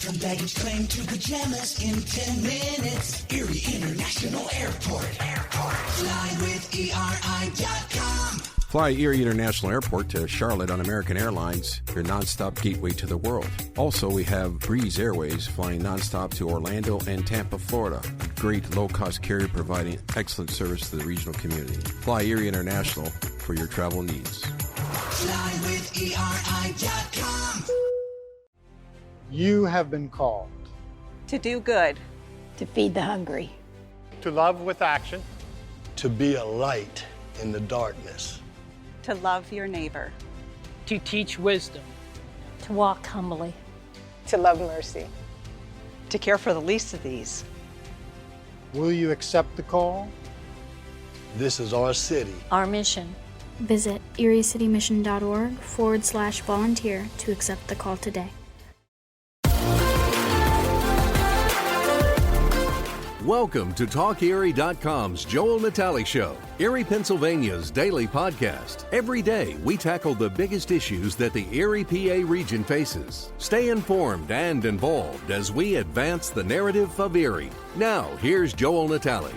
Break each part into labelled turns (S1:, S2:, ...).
S1: From baggage claim to pajamas in 10 minutes. Erie International Airport. Fly with ERI.com.
S2: Fly Erie International Airport to Charlotte on American Airlines, your nonstop gateway to the world. Also, we have Breeze Airways flying nonstop to Orlando and Tampa, Florida. A great low-cost carrier providing excellent service to the regional community. Fly Erie International for your travel needs.
S1: Fly with ERI.com.
S3: You have been called
S4: to do good,
S5: to feed the hungry,
S3: to love with action,
S6: to be a light in the darkness,
S4: to love your neighbor,
S7: to teach wisdom,
S5: to walk humbly,
S8: to love mercy,
S4: to care for the least of these.
S3: Will you accept the call?
S6: This is our city.
S5: Our mission.
S9: Visit eriecitymission.org/volunteer to accept the call today.
S10: Welcome to TalkErie.com's Joel Natale Show, Erie, Pennsylvania's daily podcast. Every day, we tackle the biggest issues that the Erie, PA region faces. Stay informed and involved as we advance the narrative of Erie. Now, here's Joel Natale.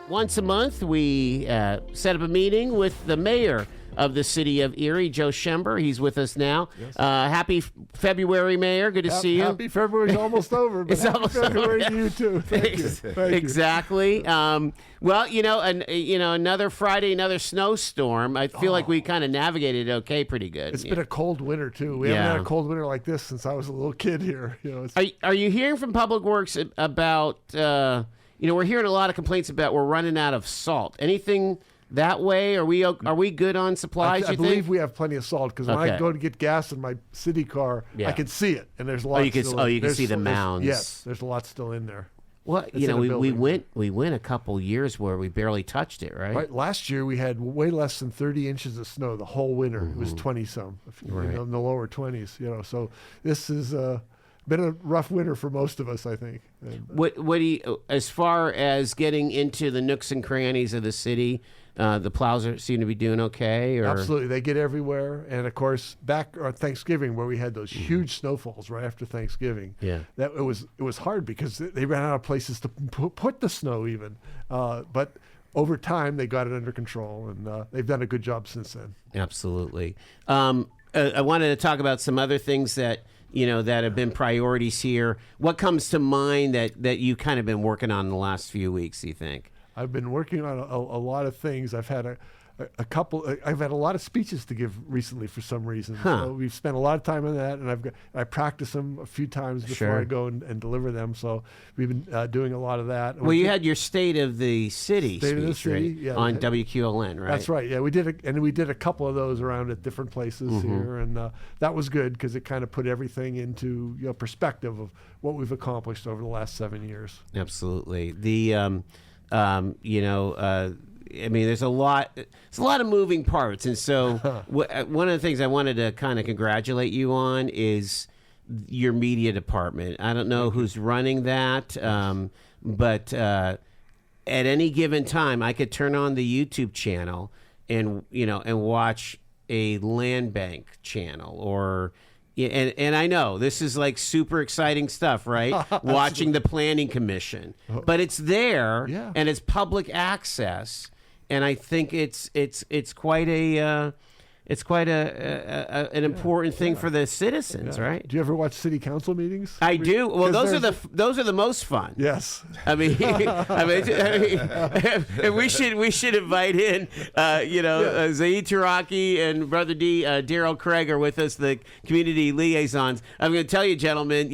S11: Once a month, we set up a meeting with the mayor of the city of Erie, Joe Schember. He's with us now. Yes. Happy February, Mayor. Good to see you.
S12: Happy February's almost over, but happy February to you too. Thank you.
S11: Exactly. Well, another Friday, another snowstorm. I feel like we kind of navigated it okay, pretty good.
S12: It's been a cold winter too. We haven't had a cold winter like this since I was a little kid here.
S11: Are you hearing from Public Works about? We're hearing a lot of complaints about we're running out of salt. Anything that way? Are we good on supplies?
S12: I believe we have plenty of salt because when I go to get gas in my city car, I can see it, and there's a lot.
S11: You can see the mounds.
S12: Yes, there's a lot still in there.
S11: Well, we went a couple years where we barely touched it, right?
S12: Right. Last year we had way less than 30 inches of snow the whole winter. Mm-hmm. It was 20-some, in the lower 20s. So this is been a rough winter for most of us, I think.
S11: What do you, as far as getting into the nooks and crannies of the city? The plows seem to be doing okay?
S12: Absolutely. They get everywhere. And, of course, back on Thanksgiving where we had those huge snowfalls right after Thanksgiving, that it was hard because they ran out of places to put the snow even. But over time, they got it under control, and they've done a good job since then.
S11: Absolutely. I wanted to talk about some other things that have been priorities here. What comes to mind that you kind of been working on in the last few weeks, do you think?
S12: I've been working on a lot of things. I've had I've had a lot of speeches to give recently for some reason. So we've spent a lot of time on that, and I practice them a few times before I go and deliver them. So we've been doing a lot of that.
S11: Well, you had your State of the City speech, right? On WQLN, right?
S12: That's right. Yeah, we did a couple of those around at different places here, and that was good because it kind of put everything into perspective of what we've accomplished over the last 7 years.
S11: Absolutely. There's a lot of moving parts. And so one of the things I wanted to kind of congratulate you on is your media department. I don't know who's running that, but at any given time, I could turn on the YouTube channel and watch a land bank channel or... Yeah, and I know this is like super exciting stuff, right? Watching the Planning Commission, but it's there and it's public access, and I think it's quite an important thing for the citizens, right?
S12: Do you ever watch city council meetings?
S11: I do. Well, those are the most fun.
S12: Yes.
S11: We should invite in Saeed Taraky and Brother D, Daryl Craig are with us, the community liaisons. I'm going to tell you, gentlemen,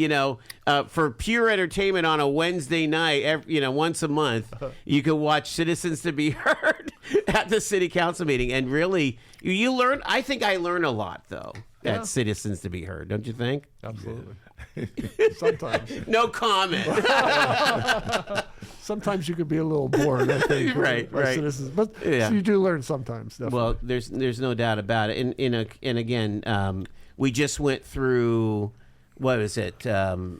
S11: for pure entertainment on a Wednesday night, once a month, you can watch Citizens to be Heard at the city council meeting, and really, you learn. I think I learn a lot though at Citizens to be Heard. Don't you think?
S12: Absolutely. Sometimes.
S11: No comment.
S12: Sometimes you could be a little bored, I think,
S11: right.
S12: Citizens, but so you do learn sometimes. Definitely.
S11: Well, there's no doubt about it. And again, we just went through what was it? The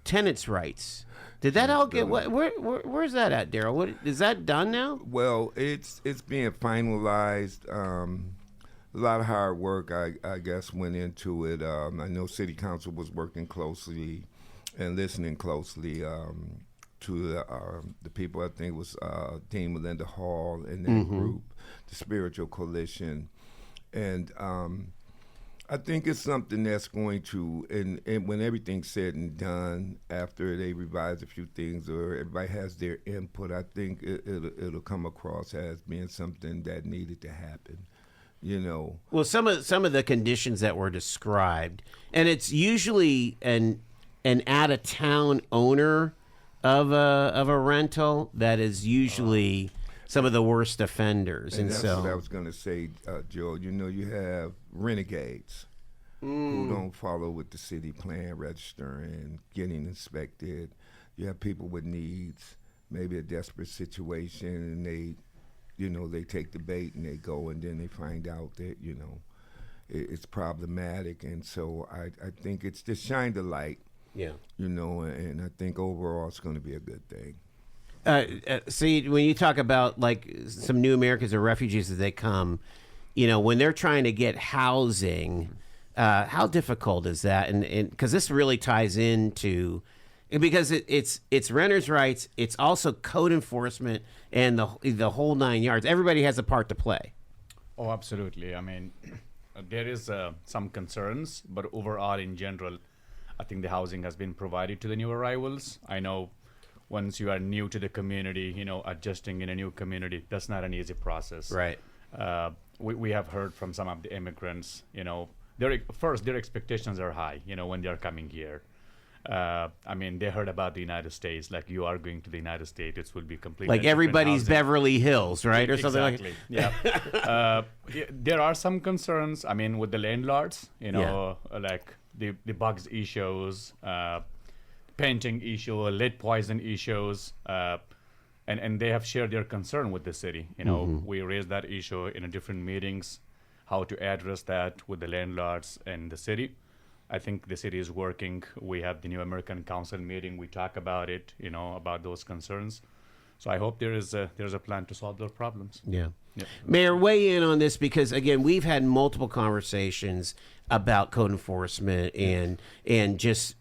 S11: tenants' rights. Did that all get where's that at, Daryl? What is that done now?
S13: Well, it's being finalized. a lot of hard work, I guess, went into it. I know City Council was working closely and listening closely to the people. I think it was Dean Melinda Hall and that group, the Spiritual Coalition. And I think it's something that's going to, and when everything's said and done, after they revise a few things or everybody has their input, I think it'll come across as being something that needed to happen. You know,
S11: well, some of the conditions that were described, and it's usually an out of town owner of a rental that is usually some of the worst offenders, and
S13: that's
S11: so
S13: what I was going to say, Joe. You know, you have renegades who don't follow with the city plan, registering, getting inspected. You have people with needs, maybe a desperate situation, and they take the bait and they go, and then they find out that it's problematic, and so I think it's just shine the light.
S11: Yeah.
S13: And I think overall it's going to be a good thing.
S11: See, when you talk about like some new Americans or refugees as they come, when they're trying to get housing, how difficult is that? And because this really ties into, because it's renters' rights, it's also code enforcement and the whole 9 yards. Everybody has a part to play.
S14: Oh, absolutely. I mean, there is some concerns, but overall, in general, I think the housing has been provided to the new arrivals. I know once you are new to the community, adjusting in a new community, that's not an easy process.
S11: Right.
S14: We have heard from some of the immigrants, their expectations are high, when they're coming here. I mean, they heard about the United States, like you are going to the United States, it will be completely
S11: like everybody's Beverly Hills, right? Or something like that.
S14: Yeah. There are some concerns, I mean, with the landlords, like the bugs issues, painting issue, lead poison issues, and they have shared their concern with the city. We raised that issue in different meetings, how to address that with the landlords and the city. I think the city is working. We have the New American Council meeting. We talk about it, about those concerns. So I hope there's a plan to solve those problems.
S11: Yeah. Yep. Mayor, weigh in on this because, again, we've had multiple conversations about code enforcement and just,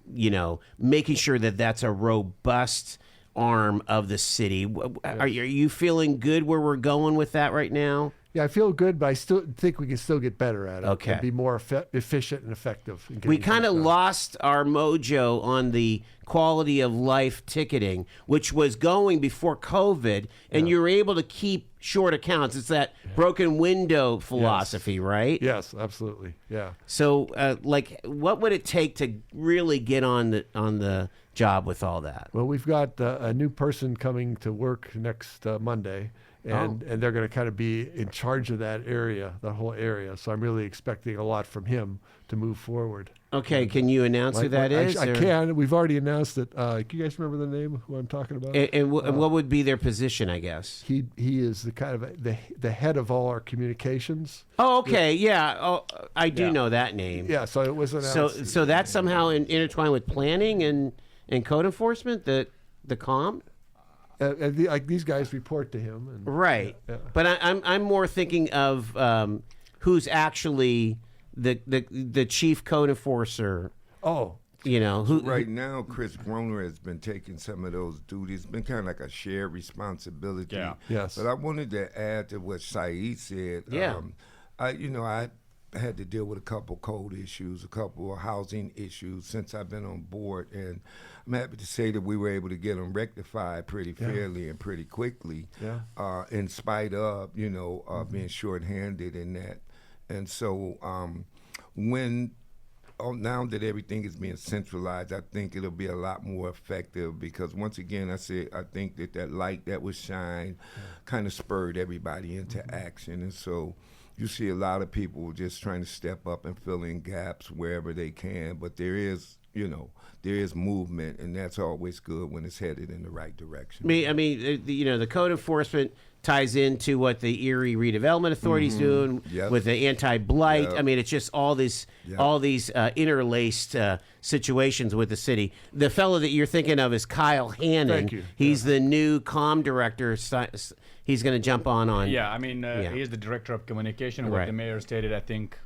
S11: making sure that that's a robust arm of the city. Are you feeling good where we're going with that right now?
S12: Yeah, I feel good, but I still think we can still get better at it.
S11: Okay.
S12: And be more efficient and effective.
S11: We kind of lost our mojo on the quality of life ticketing, which was going before COVID, and you were able to keep short accounts. It's that broken window philosophy, right?
S12: Yes, absolutely. Yeah.
S11: So, what would it take to really get on the job with all that?
S12: Well, we've got a new person coming to work next Monday. And they're going to kind of be in charge of that area, the whole area. So I'm really expecting a lot from him to move forward.
S11: Okay, can you announce who that is?
S12: I can. We've already announced it. Can you guys remember the name who I'm talking about?
S11: And what would be their position, I guess?
S12: He is the kind of the head of all our communications.
S11: Oh, okay, yeah. Oh, I do know that name.
S12: Yeah, so it was announced.
S11: So that's somehow intertwined with planning and code enforcement, the COM?
S12: Like these guys report to him,
S11: right? Yeah. But I'm more thinking of who's actually the chief code enforcer.
S12: Oh,
S11: who
S13: right now Chris Groner has been taking some of those duties. It's been kind of like a shared responsibility.
S14: Yeah.
S12: Yes.
S13: But I wanted to add to what Saeed said.
S11: Yeah.
S13: I had to deal with a couple code issues, a couple of housing issues since I've been on board, and I'm happy to say that we were able to get them rectified pretty fairly and pretty quickly, in spite of, being shorthanded in that. And so now that everything is being centralized, I think it'll be a lot more effective because, once again, I think that light that was shined kind of spurred everybody into action. And so you see a lot of people just trying to step up and fill in gaps wherever they can, but there is movement, and that's always good when it's headed in the right direction.
S11: I mean, the code enforcement ties into what the Erie Redevelopment Authority is doing with the anti-blight. Yep. I mean, it's just all these interlaced situations with the city. The fellow that you're thinking of is Kyle Hannon.
S12: Thank you.
S11: He's the new COM director. he's going to jump on.
S14: Yeah, I mean, he is the director of communication. What the mayor stated, I think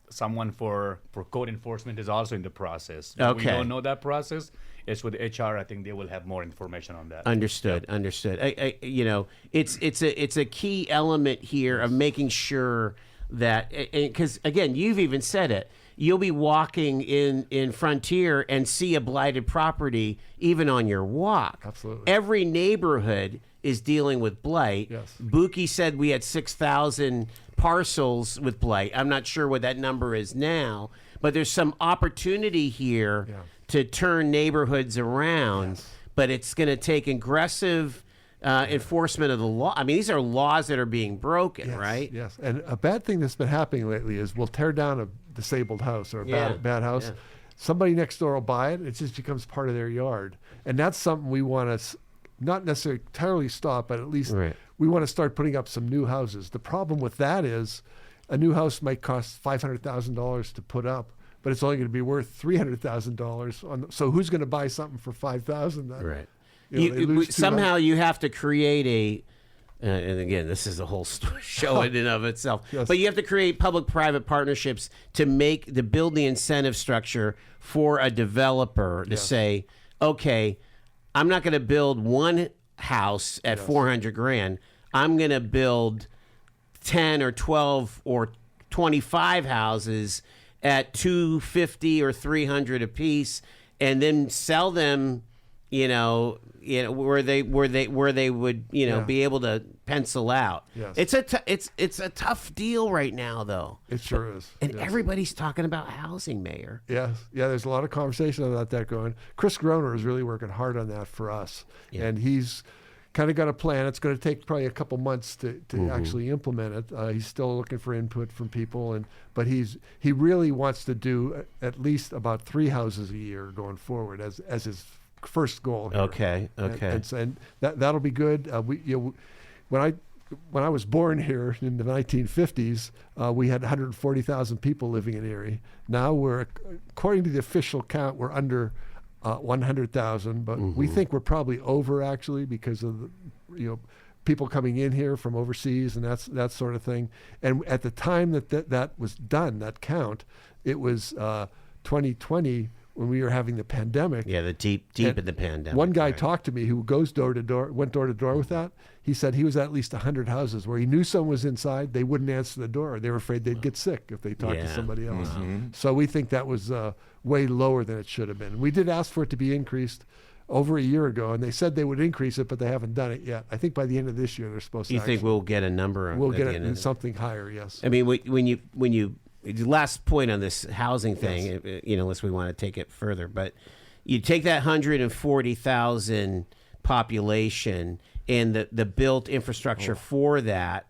S14: someone for code enforcement is also in the process.
S11: Okay.
S14: We don't know that process. It's with HR. I think they will have more information on that.
S11: Understood.
S14: Yep.
S11: Understood. It's a key element here of making sure that, because again, you've even said it. You'll be walking in Frontier and see a blighted property even on your walk.
S12: Absolutely.
S11: Every neighborhood is dealing with blight.
S12: Yes.
S11: Buki said we had 6,000 parcels with blight. I'm not sure what that number is now, but there's some opportunity here to turn neighborhoods around, but it's going to take aggressive enforcement of the law. I mean, these are laws that are being broken, right?
S12: Yes. And a bad thing that's been happening lately is we'll tear down a disabled house or a bad house. Yeah. Somebody next door will buy it. It just becomes part of their yard. And that's something we want to not necessarily entirely stop, but at least we want to start putting up some new houses. The problem with that is a new house might cost $500,000 to put up, but it's only going to be worth $300,000. So who's going to buy something for $5,000?
S11: Right.
S12: Somehow
S11: you have to create and again, this is a whole show in and of itself.
S12: Yes.
S11: But you have to create public-private partnerships to build the incentive structure for a developer to say, okay, I'm not going to build one house at $400,000. I'm going to build 10 or 12 or 25 houses at $250 or $300 a piece, and then sell them, where they would be able to pencil out.
S12: Yes.
S11: It's a tough deal right now, though.
S12: It sure is.
S11: And everybody's talking about housing, Mayor.
S12: Yes. Yeah, there's a lot of conversation about that going. Chris Groner is really working hard on that for us. Yeah. And he's kind of got a plan. It's going to take probably a couple months to actually implement it. He's still looking for input from people, but he really wants to do at least about 3 houses a year going forward as his first goal here.
S11: Okay.
S12: And that'll be good. When I was born here in the 1950s, we had 140,000 people living in Erie. Now according to the official count, we're under 100,000, but we think we're probably over actually because of people coming in here from overseas and that sort of thing. And at the time that was done, that count, it was 2020 when we were having the pandemic.
S11: Yeah, the deep in the pandemic.
S12: One guy talked to me who went door to door with that. He said he was at least 100 houses where he knew someone was inside. They wouldn't answer the door. They were afraid they'd get sick if they talked to somebody else. So we think that was way lower than it should have been. We did ask for it to be increased over a year ago, and they said they would increase it, but they haven't done it yet. I think by the end of this year they're supposed to.
S11: You think we'll get a number?
S12: We'll get something higher, yes.
S11: I mean, when you the last point on this housing thing, unless we want to take it further, but you take that 140,000 population and the built infrastructure for that.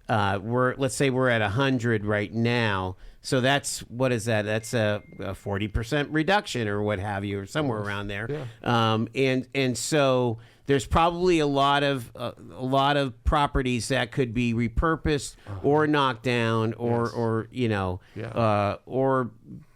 S11: Let's say we're at 100 right now. So what is that? That's a 40% reduction or what have you, or somewhere around there.
S12: Yeah.
S11: And so there's probably a lot of properties that could be repurposed or knocked down or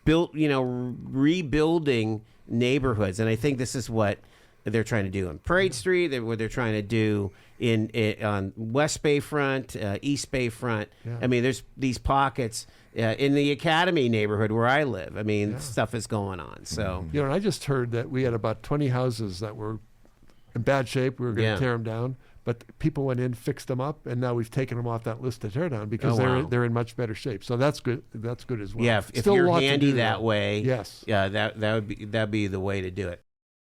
S11: built, rebuilding neighborhoods. And I think this is what they're trying to do on Parade Street. What they're trying to do on West Bayfront, East Bayfront.
S12: Yeah.
S11: I mean, there's these pockets in the Academy neighborhood where I live. I mean, stuff is going on. So
S12: and I just heard that we had about 20 houses that were in bad shape. We were going to tear them down, but people went in, fixed them up, and now we've taken them off that list to tear down because they're in much better shape. So that's good. That's good as well.
S11: Yeah, if you're handy that way,
S12: yes,
S11: that'd be the way to do it.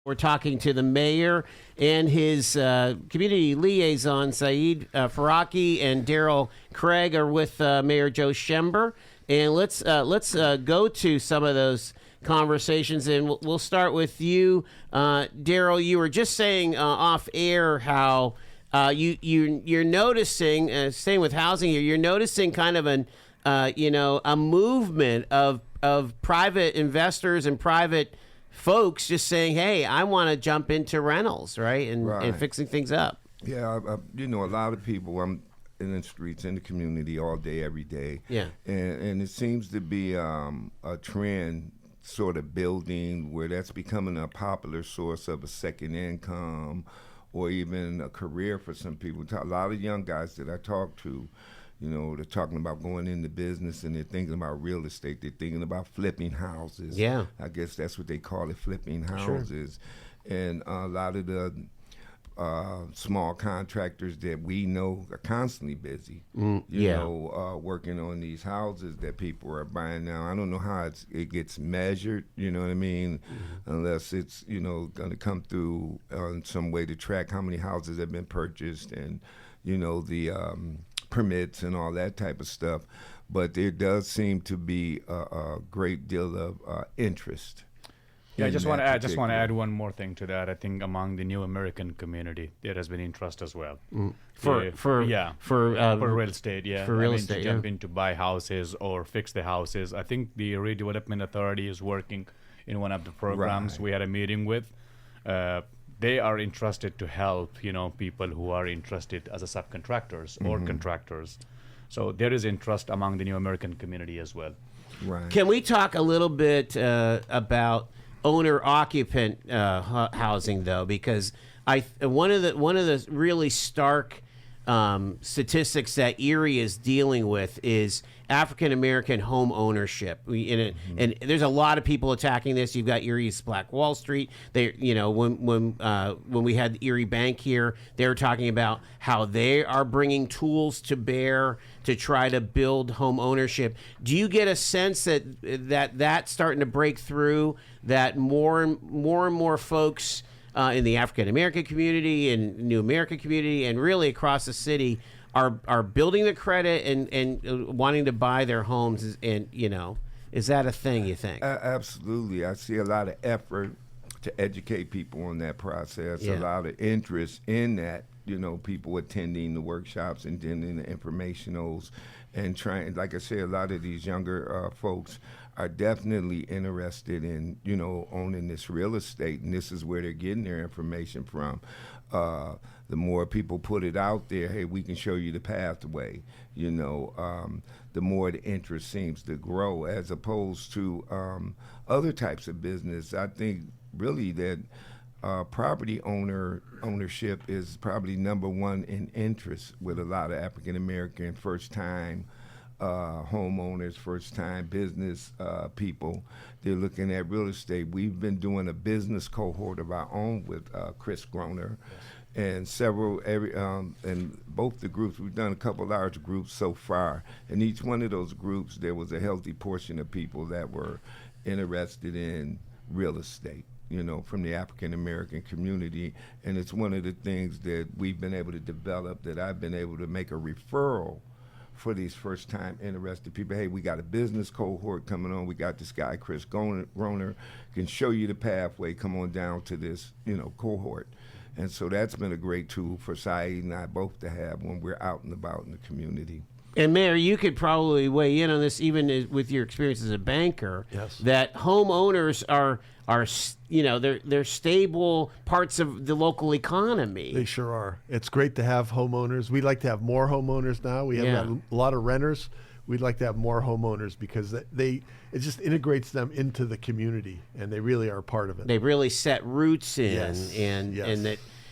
S11: We're talking to the mayor and his community liaison, Saeed Taraky and Daryl Craig are with Mayor Joe Schember. And let's go to some of those conversations, and we'll start with you, Daryl. You were just saying off air how you're noticing, staying with housing here, you're noticing kind of a movement of private investors and private folks just saying, hey, I want to jump into rentals, right? And fixing things up.
S13: Yeah, a lot of people, I'm in the streets, in the community all day, every day.
S11: Yeah.
S13: And it seems to be a trend sort of building where that's becoming a popular source of a second income or even a career for some people. A lot of young guys that I talk to, you know, they're talking about going into business and they're thinking about real estate. They're thinking about flipping houses.
S11: Yeah.
S13: I guess that's what they call it, flipping houses. Sure. And a lot of the small contractors that we know are constantly busy, you know, working on these houses that people are buying now. I don't know how it gets measured, you know what I mean, unless it's, you know, going to come through on some way to track how many houses have been purchased and, you know, the permits and all that type of stuff. But there does seem to be a great deal of interest.
S14: Yeah, I just want to add one more thing to that. I think among the new American community, there has been interest as well.
S11: For
S14: real estate, yeah.
S11: For real estate,
S14: to jump in to buy houses or fix the houses. I think the Redevelopment Authority is working in one of the programs we had a meeting with. They are interested to help, you know, people who are interested as a subcontractors or contractors. So there is interest among the new American community as well.
S13: Right.
S11: Can we talk a little bit about owner-occupant housing, though, because one of the really stark statistics that Erie is dealing with is African American home ownership. And there's a lot of people attacking this. You've got Erie's Black Wall Street. They, you know, when we had the Erie Bank here, they were talking about how they are bringing tools to bear to try to build home ownership. Do you get a sense that's starting to break through? That more and more folks in the African American community and New American community and really across the city are building the credit and wanting to buy their homes, and you know, is that a thing, you think?
S13: Absolutely. I see a lot of effort to educate people on that process, a lot of interest in that, you know, people attending the workshops and attending the informationals and trying, like I said, a lot of these younger folks are definitely interested in, you know, owning this real estate, and this is where they're getting their information from. The more people put it out there, hey, we can show you the pathway, you know, the more the interest seems to grow, as opposed to other types of business. I think really that property ownership is probably number one in interest with a lot of African American first-time homeowners, first-time business people. They're looking at real estate. We've been doing a business cohort of our own with Chris Groner, and and both the groups. We've done a couple large groups so far. In each one of those groups, there was a healthy portion of people that were interested in real estate, you know, from the African American community. And it's one of the things that we've been able to develop, that I've been able to make a referral for these first-time interested people. Hey, we got a business cohort coming on. We got this guy, Chris Groner, can show you the pathway. Come on down to this, you know, cohort. And so that's been a great tool for Saeed and I both to have when we're out and about in the community.
S11: And Mayor, you could probably weigh in on this, even with your experience as a banker.
S12: Yes.
S11: That homeowners are you know, they're stable parts of the local economy.
S12: They sure are. It's great to have homeowners. We'd like to have more homeowners now. We have a lot of renters. We'd like to have more homeowners because it just integrates them into the community, and they really are part of it.
S11: They really set roots in,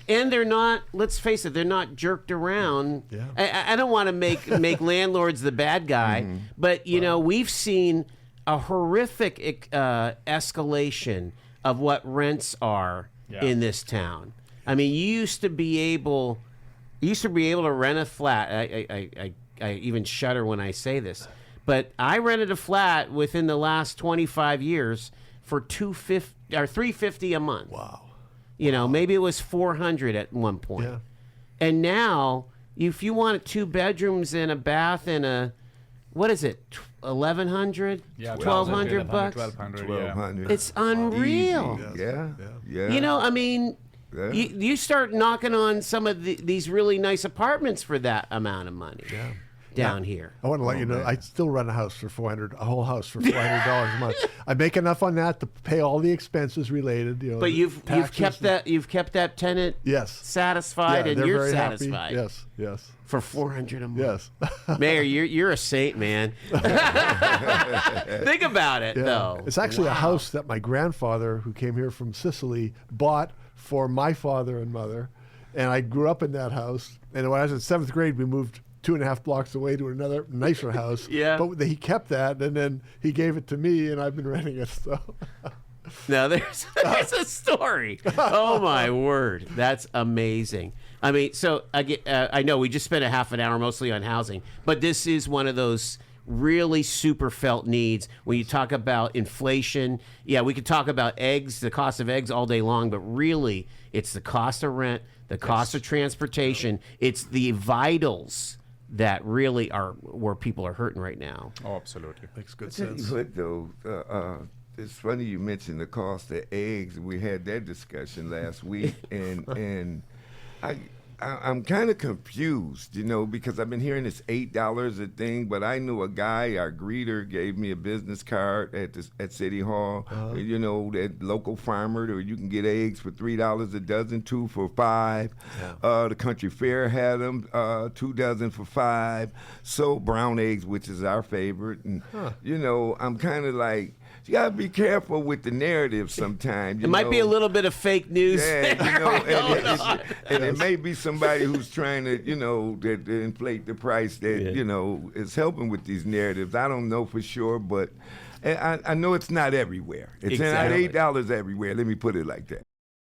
S11: and they're not. Let's face it, they're not jerked around.
S12: Yeah.
S11: I don't want to make landlords the bad guy, but you know, we've seen a horrific escalation of what rents are in this town. I mean, you used to be able to rent a flat. I even shudder when I say this, but I rented a flat within the last 25 years for $350 a month.
S12: Wow.
S11: You know, maybe it was $400 at one point.
S12: Yeah.
S11: And now, if you want 2 bedrooms and a bath and a, what is it, $1,100?
S14: Yeah,
S11: $1,200 bucks.
S13: $1,200.
S11: It's unreal.
S13: Yes. Yeah.
S11: You know, I mean, you start knocking on some of these really nice apartments for that amount of money.
S12: Yeah.
S11: Down here.
S12: I want to let you know, I still rent a whole house for $400 a month. I make enough on that to pay all the expenses related. You know,
S11: but you've kept that tenant satisfied, and you're satisfied.
S12: Happy. Yes.
S11: For $400 a month.
S12: Yes.
S11: Mayor, you're a saint, man. Think about it, though.
S12: It's actually a house that my grandfather, who came here from Sicily, bought for my father and mother. And I grew up in that house. And when I was in 7th grade, we moved 2.5 blocks away to another nicer house.
S11: Yeah.
S12: But he kept that, and then he gave it to me, and I've been renting it. So.
S11: Now there's a story. Oh my word, that's amazing. I mean, so I know we just spent a half an hour mostly on housing, but this is one of those really super felt needs. When you talk about inflation, yeah, we could talk about eggs, the cost of eggs all day long, but really it's the cost of rent, the cost of transportation, it's the vitals that really are where people are hurting right now.
S14: Oh, absolutely.
S12: Makes good
S13: Tell you
S12: sense.
S13: what, though, it's funny you mentioned the cost of eggs. We had that discussion last week, and I'm kind of confused, because I've been hearing it's $8 a thing, but I knew a guy, our greeter, gave me a business card at City Hall. That local farmer, where you can get eggs for $3 a dozen, 2 for $5. Yeah. The country fair had them, 2 dozen for $5. So brown eggs, which is our favorite, and I'm kind of like, you gotta be careful with the narrative sometimes.
S11: It might be a little bit of fake news.
S13: Yeah, and it may be somebody who's trying to, to inflate the price that, is helping with these narratives. I don't know for sure, but I know it's not everywhere. It's not $8 everywhere. Let me put it like that.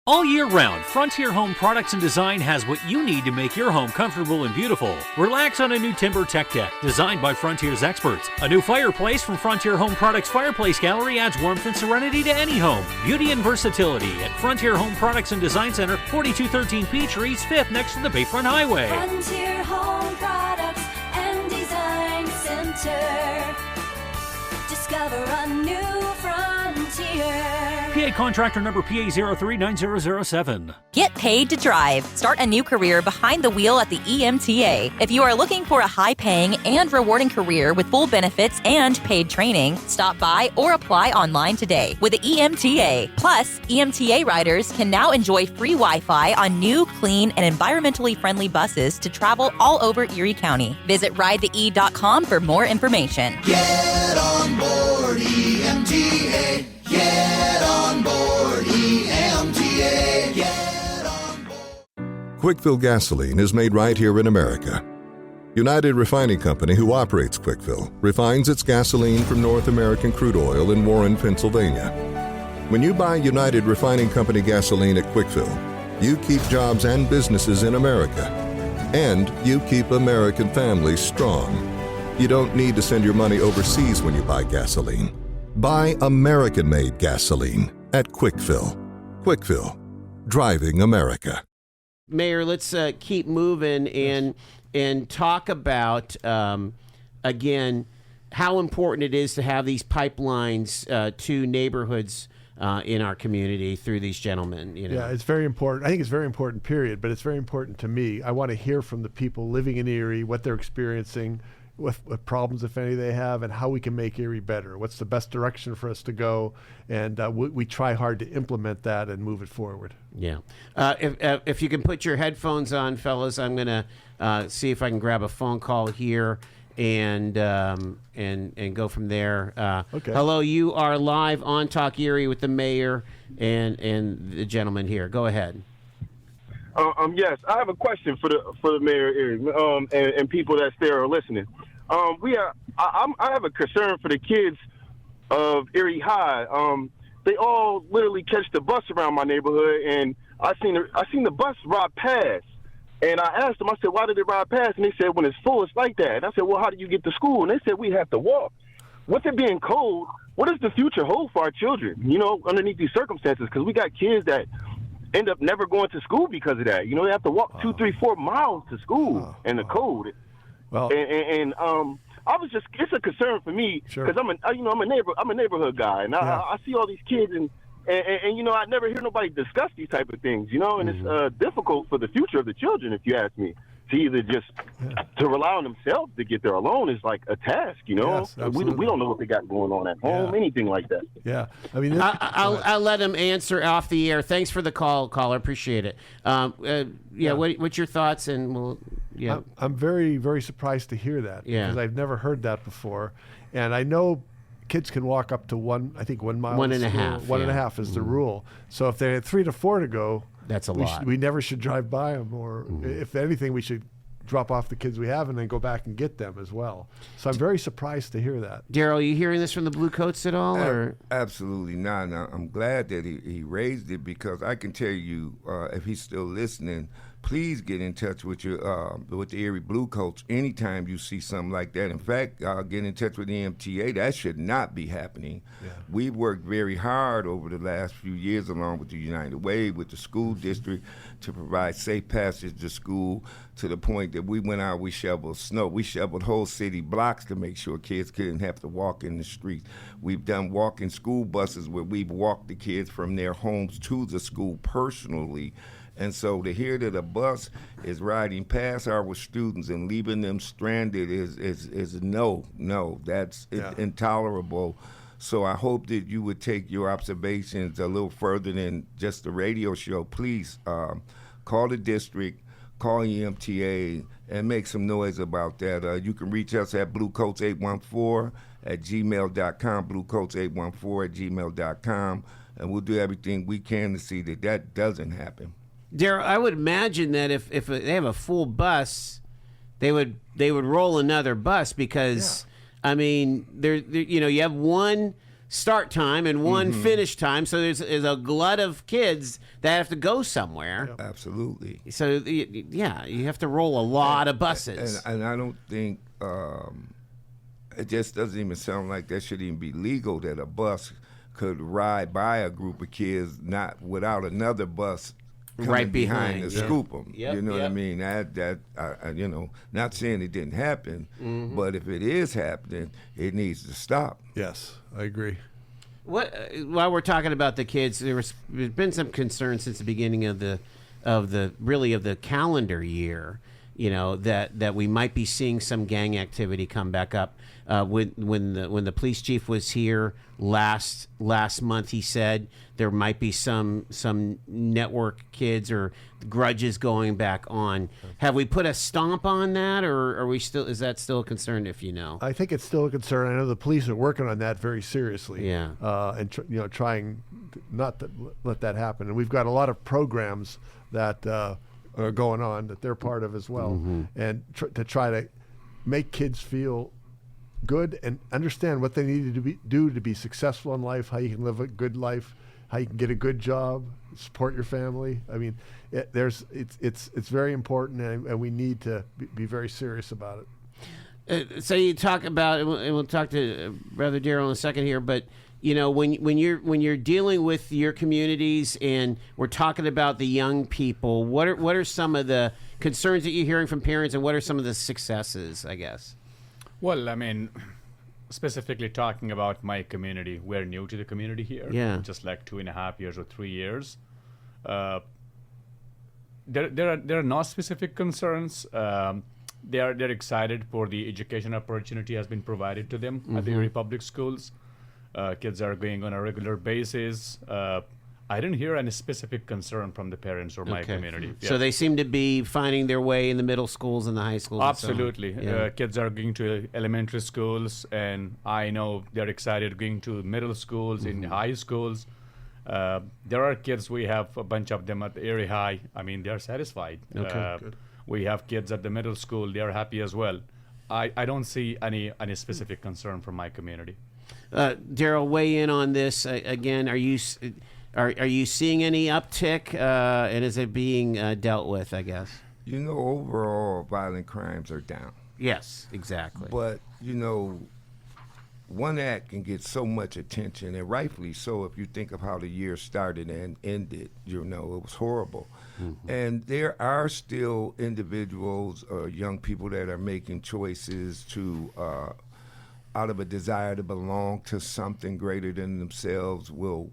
S15: All year round, Frontier Home Products and Design has what you need to make your home comfortable and beautiful. Relax on a new timber tech deck designed by Frontier's experts. A new fireplace from Frontier Home Products Fireplace Gallery adds warmth and serenity to any home. Beauty and versatility at Frontier Home Products and Design Center, 4213 Peachtree, East 5th, next to the Bayfront Highway.
S16: Frontier Home Products and Design Center. Discover a new frontier.
S15: PA contractor number PA039007.
S17: Get paid to drive. Start a new career behind the wheel at the EMTA. If you are looking for a high-paying and rewarding career with full benefits and paid training, stop by or apply online today with the EMTA. Plus, EMTA riders can now enjoy free Wi-Fi on new, clean, and environmentally friendly buses to travel all over Erie County. Visit ridethee.com for more information.
S1: Get on board EMTA. Get on board EMTA. Get on board.
S18: Quickfill gasoline is made right here in America. United Refining Company, who operates Quickfill, refines its gasoline from North American crude oil in Warren, Pennsylvania. When you buy United Refining Company gasoline at Quickfill, you keep jobs and businesses in America. And you keep American families strong. You don't need to send your money overseas when you buy gasoline. Buy American-made gasoline at Quickfill. Quickfill, driving America.
S11: Mayor, let's keep moving and talk about, again, how important it is to have these pipelines to neighborhoods in our community through these gentlemen.
S12: Yeah, it's very important. I think it's very important, period, but it's very important to me. I want to hear from the people living in Erie, what they're experiencing, what problems, if any, they have, and how we can make Erie better. What's the best direction for us to go? And we try hard to implement that and move it forward.
S11: Yeah. If you can put your headphones on, fellas, I'm going to see if I can grab a phone call here and go from there.
S12: Okay.
S11: Hello, you are live on Talk Erie with the mayor and the gentleman here. Go ahead.
S19: Yes, I have a question for the mayor of Erie and people that's there are listening. I have a concern for the kids of Erie High. They all literally catch the bus around my neighborhood, and I seen the bus ride past. And I asked them, I said, why did it ride past? And they said, when it's full, it's like that. And I said, well, how do you get to school? And they said, we have to walk. With it being cold, what does the future hold for our children, underneath these circumstances? Because we got kids that end up never going to school because of that. They have to walk 2, 3, 4 miles to school in the cold.
S12: Well,
S19: and I was just—it's a concern for me because I'm a neighborhood guy, and I see all these kids, and I never hear nobody discuss these type of things, and it's difficult for the future of the children, if you ask me. To either just to rely on themselves to get there alone is like a task,
S12: Yes,
S19: we don't know what they got going on at home, anything like that.
S12: Yeah, I mean,
S11: I'll let him answer off the air. Thanks for the call, caller. Appreciate it. What's your thoughts? And
S12: I'm very, very surprised to hear that because I've never heard that before, and I know kids can walk up to 1 mile.
S11: 1.5.
S12: 1.5 is the rule. So if they had 3 to 4 to go,
S11: That's a lot.
S12: We never should drive by them, or if anything, we should drop off the kids we have and then go back and get them as well. So I'm very surprised to hear that.
S11: Daryl, are you hearing this from the Blue Coats at all? Or
S13: Absolutely not. Now, I'm glad that he raised it, because I can tell you, if he's still listening, please get in touch with the Erie Blue Coats anytime you see something like that. In fact, get in touch with the EMTA. That should not be happening. Yeah. We've worked very hard over the last few years, along with the United Way, with the school district, to provide safe passage to school, to the point that we went out, we shoveled snow. We shoveled whole city blocks to make sure kids couldn't have to walk in the streets. We've done walking school buses where we've walked the kids from their homes to the school personally. And so to hear that a bus is riding past our students and leaving them stranded is no, that's intolerable. So I hope that you would take your observations a little further than just the radio show. Please call the district, call EMTA, and make some noise about that. You can reach us at bluecoats814@gmail.com, bluecoats814@gmail.com, and we'll do everything we can to see that doesn't happen.
S11: Daryl, I would imagine that if they have a full bus, they would roll another bus, because I mean, you have one start time and one finish time, so there's a glut of kids that have to go somewhere.
S13: Yep. Absolutely.
S11: So you have to roll a lot of buses.
S13: And I don't think it just doesn't even sound like that should even be legal, that a bus could ride by a group of kids not without another bus
S11: right behind
S13: to scoop them. You know what I mean? That not saying it didn't happen, but if it is happening, it needs to stop.
S12: Yes, I agree.
S11: While we're talking about the kids, there's been some concern since the beginning of the calendar year, that we might be seeing some gang activity come back up. When the police chief was here last month, he said there might be some network kids or grudges going back on. Have we put a stomp on that, or are we still? Is that still a concern? If you know,
S12: I think it's still a concern. I know the police are working on that very seriously.
S11: Yeah,
S12: and trying not to let that happen. And we've got a lot of programs that are going on that they're part of as well, and to try to make kids feel good and understand what they need to do to be successful in life, how you can live a good life, how you can get a good job, support your family. I mean, it's very important, and we need to be very serious about
S11: it. So you talk about, and we'll talk to Brother Daryl in a second here, but when you're dealing with your communities, and we're talking about the young people, what are some of the concerns that you're hearing from parents, and what are some of the successes, I guess?
S14: Well, I mean, specifically talking about my community, we're new to the community here.
S11: Yeah.
S14: Just like 2.5 years or 3 years. There are no specific concerns. They're excited for the education opportunity has been provided to them at the Erie Public Schools. Kids are going on a regular basis. I didn't hear any specific concern from the parents or my community.
S11: So they seem to be finding their way in the middle schools and the high schools.
S14: Absolutely. Kids are going to elementary schools, and I know they're excited going to middle schools, in high schools. There are kids, we have a bunch of them at the Erie High. I mean, they're satisfied.
S12: Good.
S14: We have kids at the middle school. They're happy as well. I don't see any specific concern from my community.
S11: Daryl, weigh in on this. Again, are you seeing any uptick, and is it being dealt with, I guess?
S13: Overall, violent crimes are down.
S11: Yes, exactly.
S13: But, one act can get so much attention, and rightfully so, if you think of how the year started and ended. It was horrible. And there are still individuals or young people that are making choices to out of a desire to belong to something greater than themselves, will,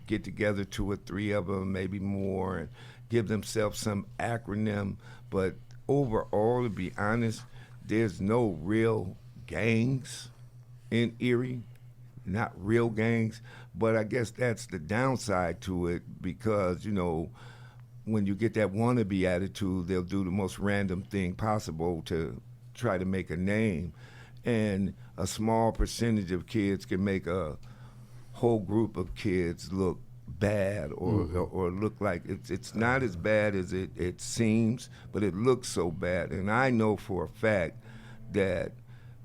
S13: get together 2 or 3 of them, maybe more, and give themselves some acronym. But overall, to be honest, there's no real gangs in Erie, not real gangs. But I guess that's the downside to it, because, when you get that wannabe attitude, they'll do the most random thing possible to try to make a name. And a small percentage of kids can make a whole group of kids look bad or look like it's not as bad as it seems, but it looks so bad. And I know for a fact that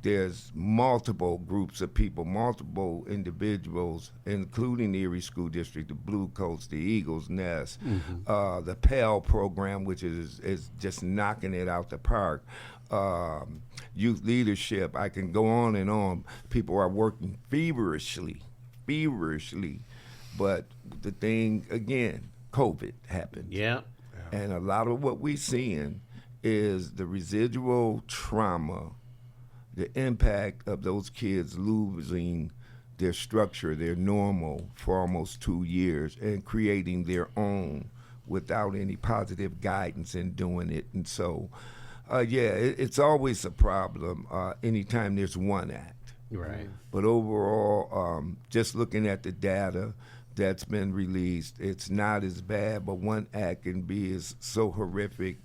S13: there's multiple groups of people, multiple individuals, including the Erie School District, the Blue Coats, the Eagles Nest, the Pell program, which is just knocking it out the park. Youth leadership, I can go on and on. People are working feverishly. But the thing, again, COVID happened.
S11: Yeah.
S13: And a lot of what we're seeing is the residual trauma, the impact of those kids losing their structure, their normal, for almost 2 years and creating their own without any positive guidance in doing it. And so, it's always a problem anytime there's one act.
S11: Right.
S13: But overall, just looking at the data that's been released, it's not as bad, but one act can be so horrific.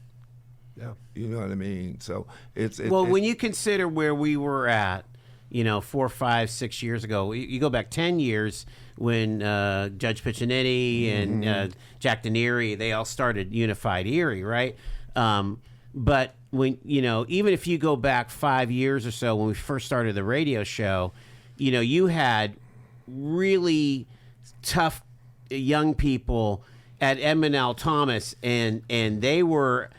S12: Yeah.
S13: You know what I mean? So it's
S11: when you consider where we were at, 4, 5, 6 years ago, you go back 10 years when Judge Piccinetti and Jack Denieri, they all started Unified Erie, right? But when, even if you go back 5 years or so, when we first started the radio show, you had really tough young people at M&L Thomas, and they were,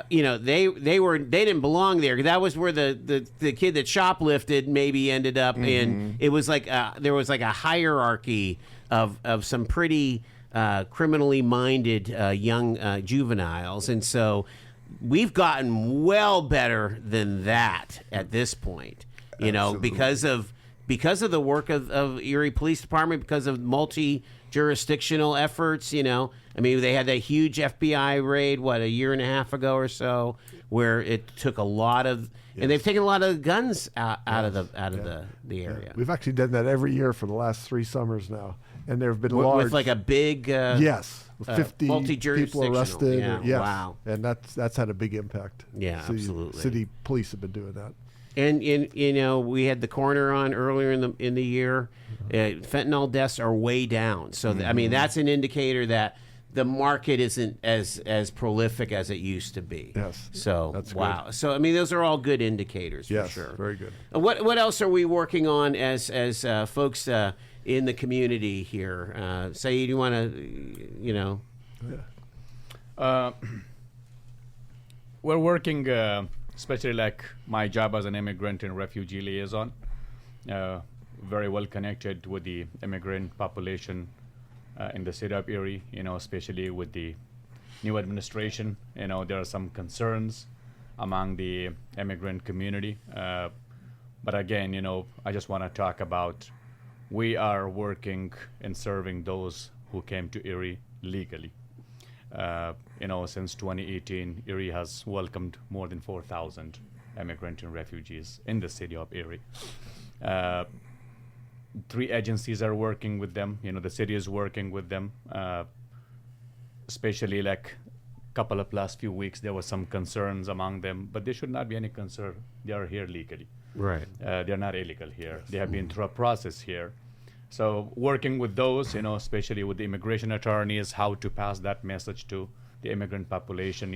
S11: they didn't belong there. That was where the kid that shoplifted maybe ended up, and it was like there was like a hierarchy of some pretty criminally minded young juveniles, and so we've gotten well better than that at this point. Because of the work of Erie Police Department, because of multi-jurisdictional efforts. They had that huge FBI raid, a year and a half ago or so, where it took a lot of, and they've taken a lot of guns out of the area.
S12: We've actually done that every year for the last 3 summers now, and there have been
S11: with like a big
S12: 50 people arrested.
S11: Yeah, wow,
S12: and that's had a big impact.
S11: Yeah, absolutely.
S12: City police have been doing that.
S11: And we had the coroner on earlier in the year. Fentanyl deaths are way down. So that's an indicator that the market isn't as prolific as it used to be.
S12: Yes.
S11: So
S12: that's
S11: wow.
S12: Good.
S11: So those are all good indicators for sure.
S12: Very good.
S11: What else are we working on as folks in the community here? Saeed, you want to
S14: We're working. Especially like my job as an immigrant and refugee liaison, very well connected with the immigrant population in the city of Erie, especially with the new administration. There are some concerns among the immigrant community. But again, I just want to talk about we are working and serving those who came to Erie legally. Since 2018, Erie has welcomed more than 4,000 immigrant and refugees in the city of Erie. 3 agencies are working with them. The city is working with them. Especially like couple of last few weeks, there were some concerns among them, but there should not be any concern. They are here legally.
S11: Right.
S14: They're not illegal here. They have been through a process here. So working with those, especially with the immigration attorneys, how to pass that message to the immigrant population,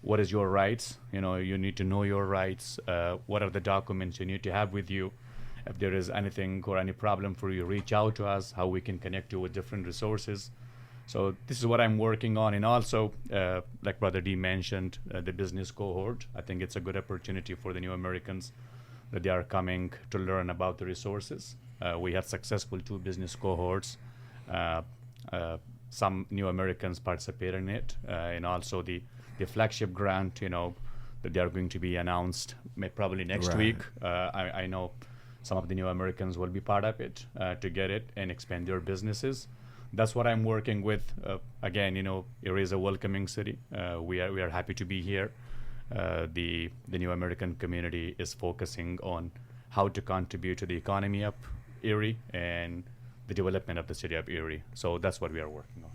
S14: what is your rights? You need to know your rights. What are the documents you need to have with you? If there is anything or any problem for you, reach out to us, how we can connect you with different resources. So this is what I'm working on. And also, like Brother D mentioned, the business cohort. I think it's a good opportunity for the new Americans that they are coming to learn about the resources. We had successful 2 business cohorts. Some new Americans participate in it, and also the flagship grant, that they are going to be announced probably next week. I know some of the new Americans will be part of it to get it and expand their businesses. That's what I'm working with. Again, Erie is a welcoming city. We are happy to be here. The new American community is focusing on how to contribute to the economy of Erie and the development of the city of Erie. So that's what we are working on.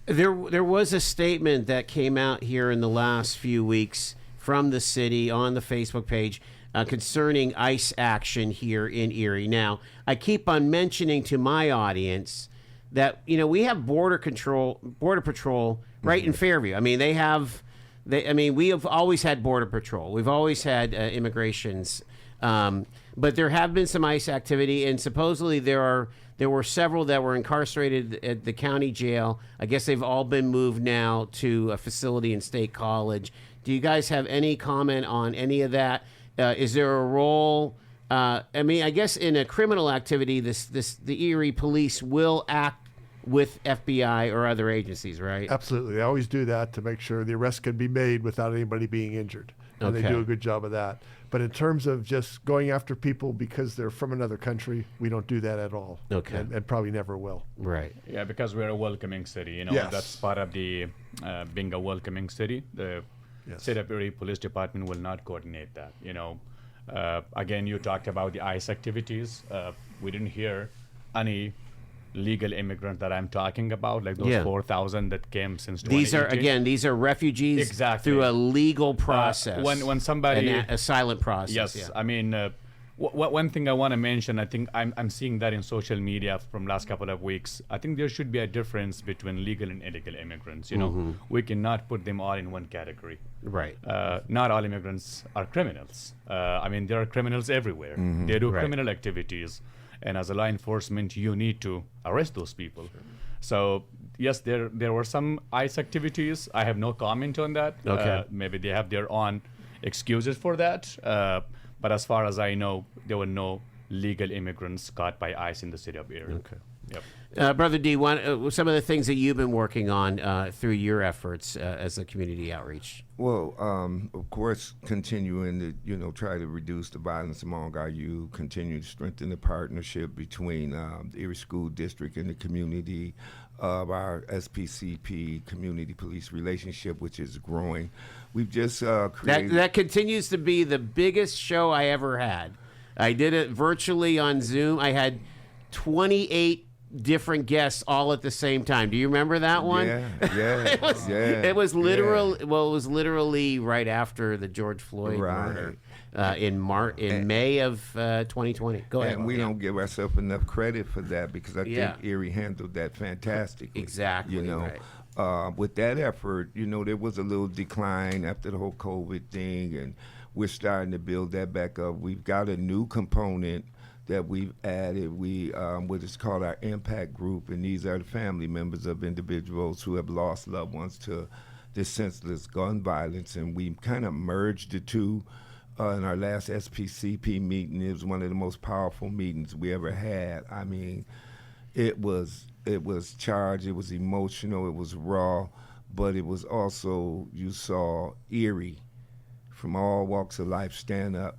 S11: There was a statement that came out here in the last few weeks from the city on the Facebook page concerning ICE action here in Erie. Now, I keep on mentioning to my audience that we have border patrol right in Fairview. I mean, we have always had border patrol. We've always had immigrations, but there have been some ICE activity, and supposedly there were several that were incarcerated at the county jail. I guess they've all been moved now to a facility in State College. Do you guys have any comment on any of that? Is there a role? I guess in a criminal activity, the Erie police will act with FBI or other agencies, right?
S12: Absolutely. They always do that to make sure the arrest can be made without anybody being injured. And they do a good job of that. But in terms of just going after people because they're from another country, we don't do that at all.
S11: Okay.
S12: And probably never will.
S11: Right.
S14: Yeah, because we're a welcoming city. That's part of the being a welcoming city. The City of Erie Police Department will not coordinate that. Again, you talked about the ICE activities. We didn't hear any legal immigrant that I'm talking about, like those 4,000 that came since 2018.
S11: These are refugees through a legal process.
S14: When somebody
S11: a silent process.
S14: Yes,
S11: yeah.
S14: I mean, one thing I want to mention, I think I'm seeing that in social media from last couple of weeks. I think there should be a difference between legal and illegal immigrants. We cannot put them all in one category.
S11: Right.
S14: Not all immigrants are criminals. There are criminals everywhere. They do criminal activities. And as a law enforcement, you need to arrest those people. Sure. So, yes, there were some ICE activities. I have no comment on that.
S11: Okay.
S14: Maybe they have their own excuses for that. But as far as I know, there were no legal immigrants caught by ICE in the city of Erie.
S11: Okay.
S14: Yep.
S11: Brother D, some of the things that you've been working on through your efforts as a community outreach.
S13: Well, of course, continuing to try to reduce the violence among our youth, continue to strengthen the partnership between the Erie School District and the community of our SPCP community police relationship, which is growing. We've just created...
S11: That continues to be the biggest show I ever had. I did it virtually on Zoom. I had 28 different guests all at the same time. Do you remember that one? It was literally right after the George Floyd murder in May of 2020. Go ahead.
S13: And we don't give ourselves enough credit for that because I think Erie handled that fantastically.
S11: Exactly.
S13: With that effort, there was a little decline after the whole COVID thing, and we're starting to build that back up. We've got a new component that we've added, what is called our impact group, and these are the family members of individuals who have lost loved ones to this senseless gun violence, and we kind of merged the two in our last SPCP meeting. It was one of the most powerful meetings we ever had. I mean, it was charged, it was emotional, it was raw, but it was also, you saw Erie from all walks of life stand up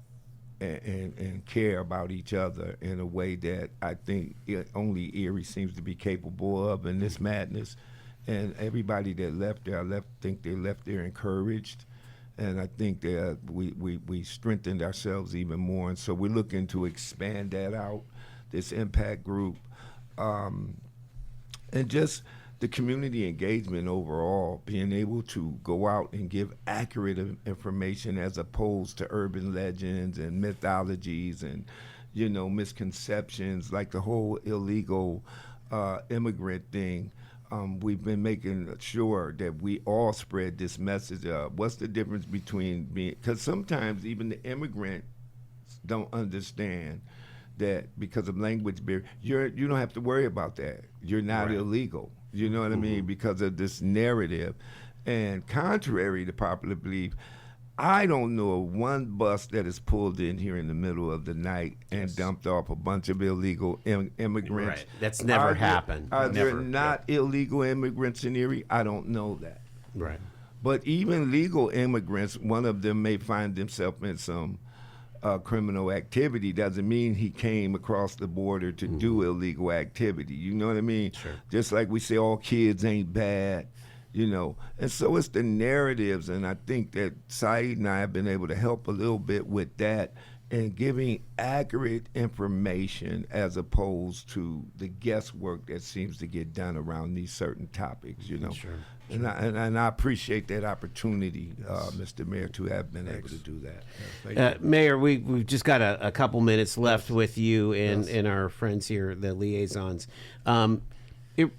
S13: and care about each other in a way that I think only Erie seems to be capable of in this madness. And everybody that left there, think they left there encouraged. And I think that we strengthened ourselves even more. And so we're looking to expand that out, this impact group. And just the community engagement overall, being able to go out and give accurate information as opposed to urban legends and mythologies and, misconceptions, like the whole illegal immigrant thing. We've been making sure that we all spread this message of what's the difference between because sometimes even the immigrants don't understand that because of language barrier, you don't have to worry about that. You're not illegal. You know what I mean? Because of this narrative. And contrary to popular belief, I don't know of one bus that is pulled in here in the middle of the night and dumped off a bunch of illegal immigrants.
S11: Right. That's never happened.
S13: Are there not illegal immigrants in Erie? I don't know that.
S11: Right.
S13: But even legal immigrants, one of them may find themselves in some criminal activity, doesn't mean he came across the border to do illegal activity. You know what I mean?
S11: Sure.
S13: Just like we say all kids ain't bad, And so it's the narratives, and I think that Saeed and I have been able to help a little bit with that and giving accurate information as opposed to the guesswork that seems to get done around these certain topics,
S11: Sure.
S13: And I appreciate that opportunity, Mr. Mayor, to have been able to do that.
S11: Mayor, we've just got a couple minutes left with you and our friends here, the liaisons.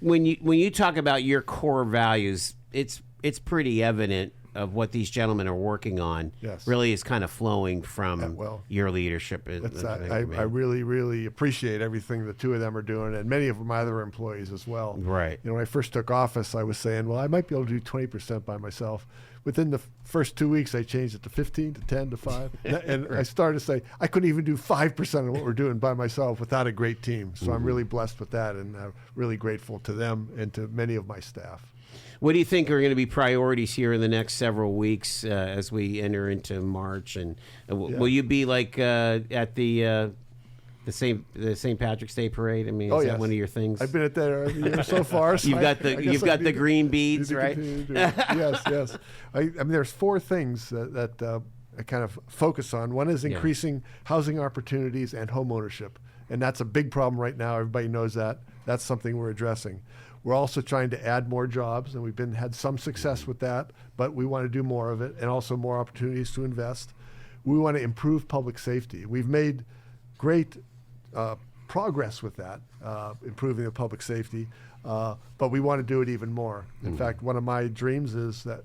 S11: when you talk about your core values, it's pretty evident of what these gentlemen are working on.
S12: Yes.
S11: Really is kind of flowing from your leadership.
S12: I really, really appreciate everything the two of them are doing, and many of my other employees as well.
S11: Right.
S12: When I first took office, I was saying, well, I might be able to do 20% by myself. Within the first 2 weeks, I changed it to 15, to 10, to 5. And I started to say, I couldn't even do 5% of what we're doing by myself without a great team. So I'm really blessed with that, and really grateful to them and to many of my staff.
S11: What do you think are going to be priorities here in the next several weeks as we enter into March? And will you be like at the St. Patrick's Day parade? I mean, is that one of your things?
S12: I've been at that every year so far. So
S11: you've got the green beads, right?
S12: Yes. I mean, there's 4 things that I kind of focus on. One is increasing housing opportunities and home ownership, and that's a big problem right now. Everybody knows that. That's something we're addressing. We're also trying to add more jobs, and we've had some success with that, but we want to do more of it, and also more opportunities to invest. We want to improve public safety. We've made great progress with that, improving the public safety, but we want to do it even more. In fact, one of my dreams is that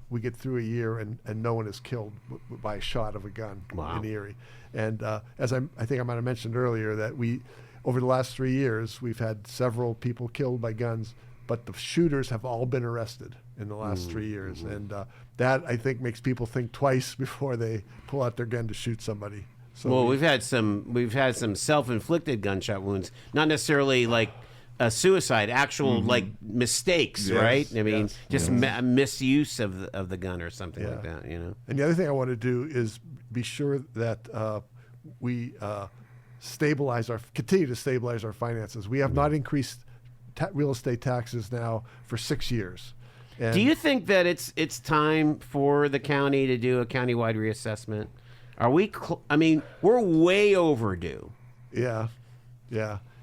S12: we get through a year and no one is killed by a shot of a gun in Erie. And as I think I might have mentioned earlier, that over the last 3 years, we've had several people killed by guns, but the shooters have all been arrested in the last 3 years. And that, I think, makes people think twice before they pull out their gun to shoot somebody. So
S11: we've had some self-inflicted gunshot wounds, not necessarily like a suicide, actual like mistakes, right? I mean, misuse of the gun or something like that, you know.
S12: And the other thing I want to do is be sure that we continue to stabilize our finances. We have not increased real estate taxes now for 6 years. And
S11: do you think that it's time for the county to do a countywide reassessment? Are we? I mean, we're way overdue.
S12: Yeah.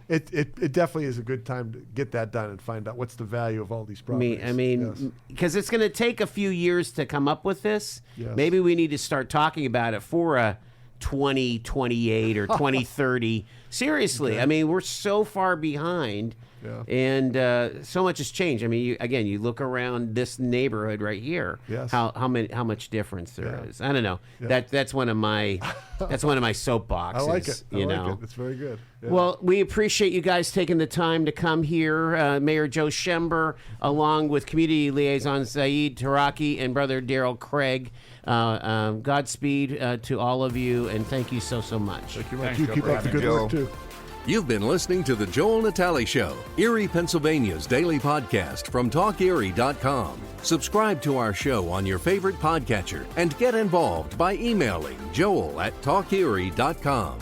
S12: It definitely is a good time to get that done and find out what's the value of all these properties.
S11: I mean, because it's going to take a few years to come up with this.
S12: Yes.
S11: Maybe we need to start talking about it for a 2028 or 2030. Seriously, okay. I mean, we're so far behind.
S12: Yeah.
S11: And so much has changed. I mean, you look around this neighborhood right here.
S12: Yes.
S11: How much difference there is. I don't know. Yeah. That's one of my soapboxes.
S12: I like it.
S11: I like it.
S12: It's very good. Yeah.
S11: Well, we appreciate you guys taking the time to come here. Mayor Joe Schember, along with Community Liaison Saeed Taraky and Brother Daryl Craig. Godspeed to all of you, and thank you so much.
S12: Thank you much. You keep up the good work too.
S10: You've been listening to The Joel Natale Show, Erie, Pennsylvania's daily podcast from TalkErie.com. Subscribe to our show on your favorite podcatcher and get involved by emailing joel@TalkErie.com.